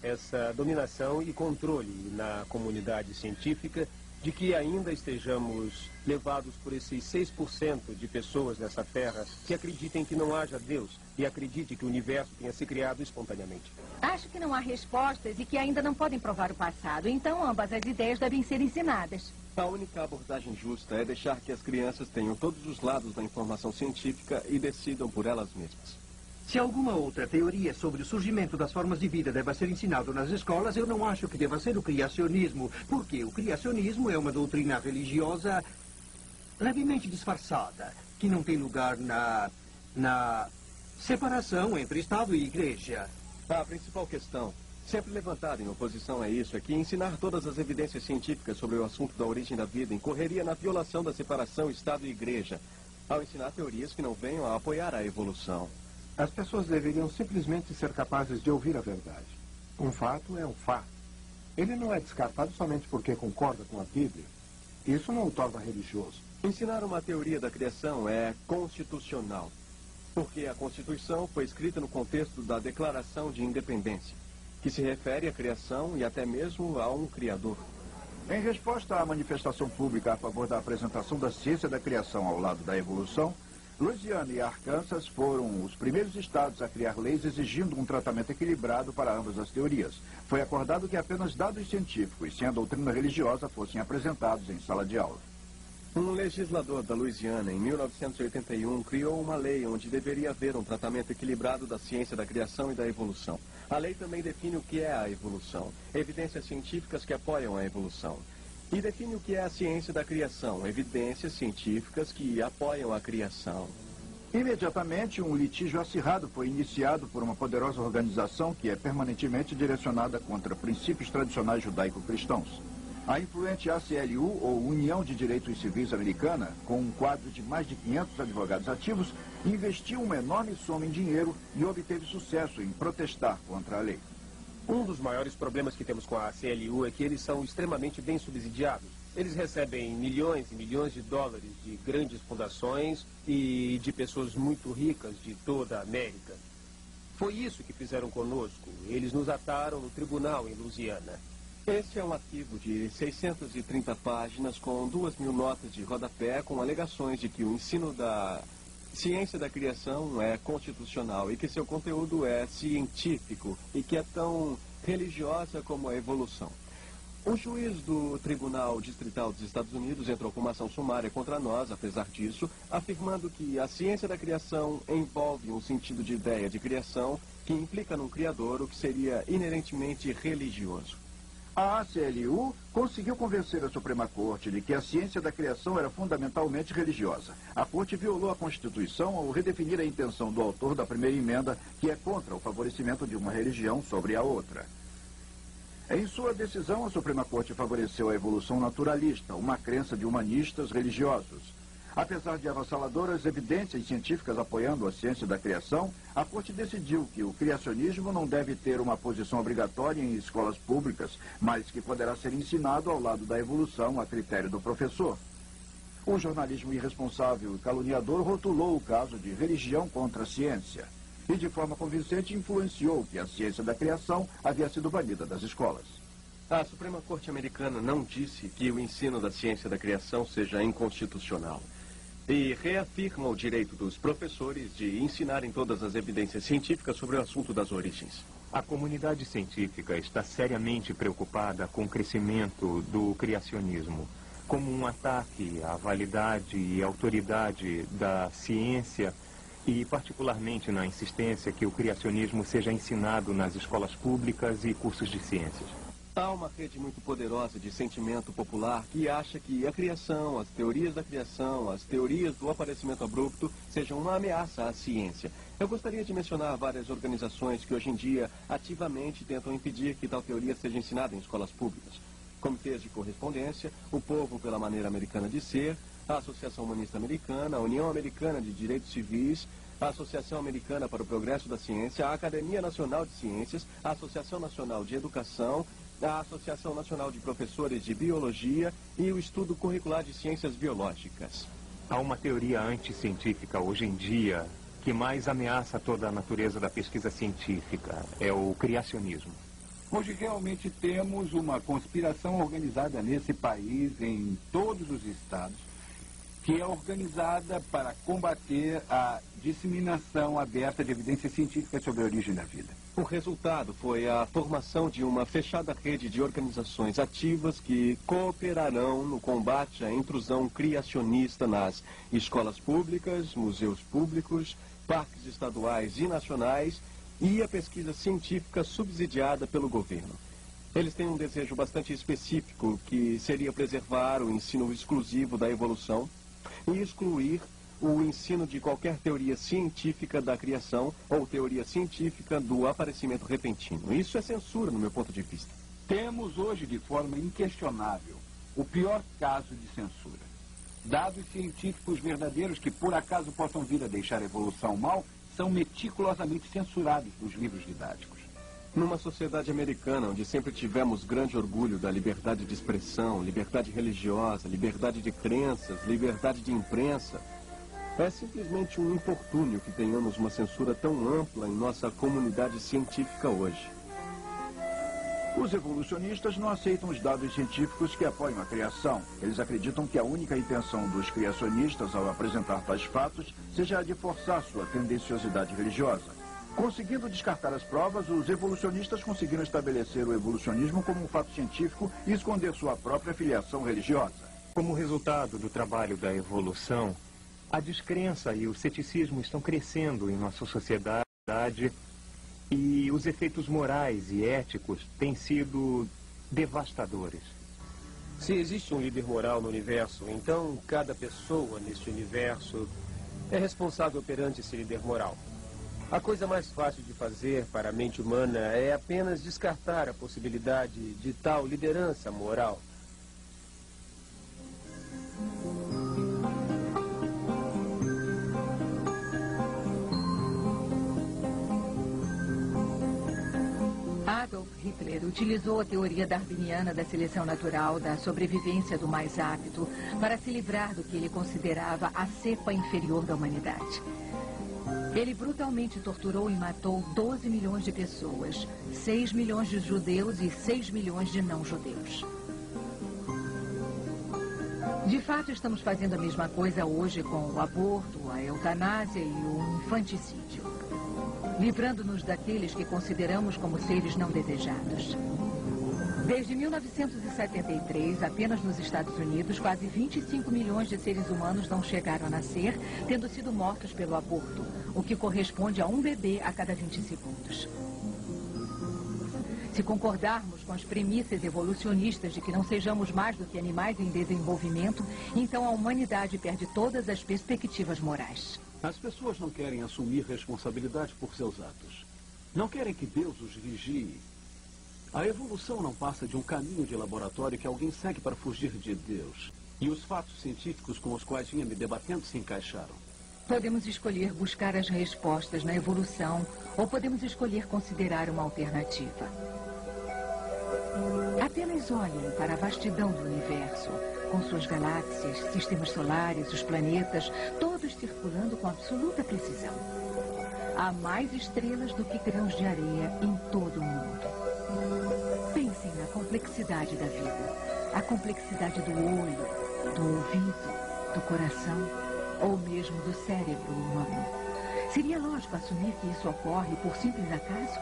essa dominação e controle na comunidade científica, de que ainda estejamos levados por esses 6% de pessoas nessa Terra que acreditem que não haja Deus e acreditem que o universo tenha se criado espontaneamente. Acho que não há respostas e que ainda não podem provar o passado, então ambas as ideias devem ser ensinadas. A única abordagem justa é deixar que as crianças tenham todos os lados da informação científica e decidam por elas mesmas. Se alguma outra teoria sobre o surgimento das formas de vida deva ser ensinado nas escolas, eu não acho que deva ser o criacionismo, porque o criacionismo é uma doutrina religiosa levemente disfarçada, que não tem lugar na separação entre Estado e Igreja. A principal questão, sempre levantada em oposição a isso, é que ensinar todas as evidências científicas sobre o assunto da origem da vida incorreria na violação da separação Estado e Igreja, ao ensinar teorias que não venham a apoiar a evolução. As pessoas deveriam simplesmente ser capazes de ouvir a verdade. Um fato é um fato. Ele não é descartado somente porque concorda com a Bíblia. Isso não o torna religioso. Ensinar uma teoria da criação é constitucional, porque a Constituição foi escrita no contexto da Declaração de Independência, que se refere à criação e até mesmo a um criador. Em resposta à manifestação pública a favor da apresentação da ciência da criação ao lado da evolução, Louisiana e Arkansas foram os primeiros estados a criar leis exigindo um tratamento equilibrado para ambas as teorias. Foi acordado que apenas dados científicos, sem a doutrina religiosa, fossem apresentados em sala de aula. Um legislador da Louisiana, em 1981, criou uma lei onde deveria haver um tratamento equilibrado da ciência da criação e da evolução. A lei também define o que é a evolução, evidências científicas que apoiam a evolução. E define o que é a ciência da criação, evidências científicas que apoiam a criação. Imediatamente, um litígio acirrado foi iniciado por uma poderosa organização que é permanentemente direcionada contra princípios tradicionais judaico-cristãos. A influente ACLU, ou União de Direitos Civis Americana, com um quadro de mais de 500 advogados ativos, investiu uma enorme soma em dinheiro e obteve sucesso em protestar contra a lei. Um dos maiores problemas que temos com a CLU é que eles são extremamente bem subsidiados. Eles recebem milhões e milhões de dólares de grandes fundações e de pessoas muito ricas de toda a América. Foi isso que fizeram conosco. Eles nos ataram no tribunal em Louisiana. Este é um arquivo de 630 páginas com 2.000 notas de rodapé com alegações de que o ensino da ciência da criação é constitucional e que seu conteúdo é científico e que é tão religiosa como a evolução. O juiz do Tribunal Distrital dos Estados Unidos entrou com uma ação sumária contra nós, apesar disso, afirmando que a ciência da criação envolve um sentido de ideia de criação que implica num criador, o que seria inerentemente religioso. A ACLU conseguiu convencer a Suprema Corte de que a ciência da criação era fundamentalmente religiosa. A Corte violou a Constituição ao redefinir a intenção do autor da primeira emenda, que é contra o favorecimento de uma religião sobre a outra. Em sua decisão, a Suprema Corte favoreceu a evolução naturalista, uma crença de humanistas religiosos. Apesar de avassaladoras evidências científicas apoiando a ciência da criação, a Corte decidiu que o criacionismo não deve ter uma posição obrigatória em escolas públicas, mas que poderá ser ensinado ao lado da evolução a critério do professor. O jornalismo irresponsável e caluniador rotulou o caso de religião contra a ciência e, de forma convincente, influenciou que a ciência da criação havia sido banida das escolas. A Suprema Corte Americana não disse que o ensino da ciência da criação seja inconstitucional e reafirma o direito dos professores de ensinarem todas as evidências científicas sobre o assunto das origens. A comunidade científica está seriamente preocupada com o crescimento do criacionismo, como um ataque à validade e autoridade da ciência e particularmente na insistência que o criacionismo seja ensinado nas escolas públicas e cursos de ciências. Há uma rede muito poderosa de sentimento popular que acha que a criação, as teorias da criação, as teorias do aparecimento abrupto sejam uma ameaça à ciência. Eu gostaria de mencionar várias organizações que hoje em dia ativamente tentam impedir que tal teoria seja ensinada em escolas públicas. Comitês de Correspondência, o Povo pela Maneira Americana de Ser, a Associação Humanista Americana, a União Americana de Direitos Civis, a Associação Americana para o Progresso da Ciência, a Academia Nacional de Ciências, a Associação Nacional de Educação, a Associação Nacional de Professores de Biologia e o Estudo Curricular de Ciências Biológicas. Há uma teoria anticientífica hoje em dia que mais ameaça toda a natureza da pesquisa científica, é o criacionismo. Hoje realmente temos uma conspiração organizada nesse país, em todos os estados, que é organizada para combater a disseminação aberta de evidências científicas sobre a origem da vida. O resultado foi a formação de uma fechada rede de organizações ativas que cooperarão no combate à intrusão criacionista nas escolas públicas, museus públicos, parques estaduais e nacionais e a pesquisa científica subsidiada pelo governo. Eles têm um desejo bastante específico, que seria preservar o ensino exclusivo da evolução e excluir o ensino de qualquer teoria científica da criação ou teoria científica do aparecimento repentino. Isso é censura, no meu ponto de vista. Temos hoje, de forma inquestionável, o pior caso de censura. Dados científicos verdadeiros que, por acaso, possam vir a deixar a evolução mal, são meticulosamente censurados dos livros didáticos. Numa sociedade americana, onde sempre tivemos grande orgulho da liberdade de expressão, liberdade religiosa, liberdade de crenças, liberdade de imprensa, é simplesmente um infortúnio que tenhamos uma censura tão ampla em nossa comunidade científica hoje. Os evolucionistas não aceitam os dados científicos que apoiam a criação. Eles acreditam que a única intenção dos criacionistas ao apresentar tais fatos seja a de forçar sua tendenciosidade religiosa. Conseguindo descartar as provas, os evolucionistas conseguiram estabelecer o evolucionismo como um fato científico e esconder sua própria filiação religiosa. Como resultado do trabalho da evolução, a descrença e o ceticismo estão crescendo em nossa sociedade e os efeitos morais e éticos têm sido devastadores. Se existe um líder moral no universo, então cada pessoa neste universo é responsável perante esse líder moral. A coisa mais fácil de fazer para a mente humana é apenas descartar a possibilidade de tal liderança moral. Adolf Hitler utilizou a teoria darwiniana da seleção natural, da sobrevivência do mais apto, para se livrar do que ele considerava a cepa inferior da humanidade. Ele brutalmente torturou e matou 12 milhões de pessoas, 6 milhões de judeus e 6 milhões de não-judeus. De fato, estamos fazendo a mesma coisa hoje com o aborto, a eutanásia e o infanticídio, livrando-nos daqueles que consideramos como seres não desejados. Desde 1973, apenas nos Estados Unidos, quase 25 milhões de seres humanos não chegaram a nascer, tendo sido mortos pelo aborto, o que corresponde a um bebê a cada 20 segundos. Se concordarmos com as premissas evolucionistas de que não sejamos mais do que animais em desenvolvimento, então a humanidade perde todas as perspectivas morais. As pessoas não querem assumir responsabilidade por seus atos. Não querem que Deus os vigie. A evolução não passa de um caminho de laboratório que alguém segue para fugir de Deus. E os fatos científicos com os quais vinha me debatendo se encaixaram. Podemos escolher buscar as respostas na evolução ou podemos escolher considerar uma alternativa. Apenas olhem para a vastidão do universo, com suas galáxias, sistemas solares, os planetas, todos circulando com absoluta precisão. Há mais estrelas do que grãos de areia em todo o mundo. Pensem na complexidade da vida, a complexidade do olho, do ouvido, do coração ou mesmo do cérebro humano. Seria lógico assumir que isso ocorre por simples acaso?